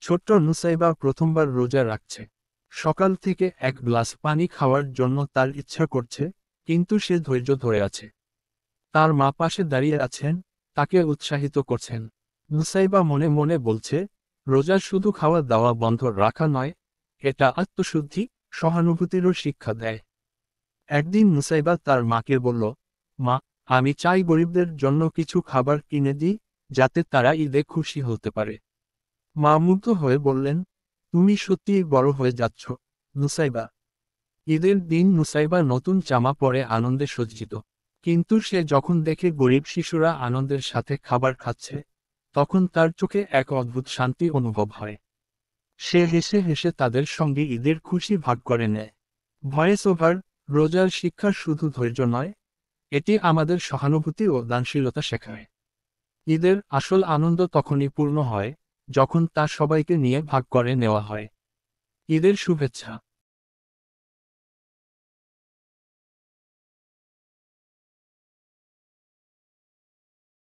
ছোট্ট নুসাইবা প্রথমবার রোজা রাখছে। সকাল থেকে এক গ্লাস পানি খাওয়ার জন্য তার ইচ্ছা করছে, কিন্তু সে ধৈর্য ধরে আছে। তার মা পাশে দাঁড়িয়ে আছেন, তাকে উৎসাহিত করছেন। নুসাইবা মনে মনে বলছে, রোজা শুধু খাওয়া দাওয়া বন্ধ রাখা নয়, এটা আত্মশুদ্ধি, সহানুভূতিরও শিক্ষা দেয়। একদিন নুসাইবা তার মাকে বলল, মা, আমি চাই গরিবদের জন্য কিছু খাবার কিনে দিই, যাতে তারা ঈদে খুশি হতে পারে। মা মুগ্ধ হয়ে বললেন, তুমি সত্যিই বড় হয়ে যাচ্ছ, নুসাইবা। ঈদের দিন নুসাইবা নতুন জামা পরে আনন্দে সজ্জিত। কিন্তু সে যখন দেখে গরিব শিশুরা আনন্দের সাথে খাবার খাচ্ছে, তখন তার চোখে এক অদ্ভুত শান্তি অনুভব হয়। সে হেসে হেসে তাদের সঙ্গে ঈদের খুশি ভাগ করে নেয়। Voice over. রোজার শিক্ষা শুধু ধৈর্য নয়, এটি আমাদের সহানুভূতি ও দানশীলতা শেখায়। ঈদের আসল আনন্দ তখনই পূর্ণ হয়, যখন তা সবাইকে নিয়ে ভাগ করে নেওয়া হয়। ঈদের শুভেচ্ছা।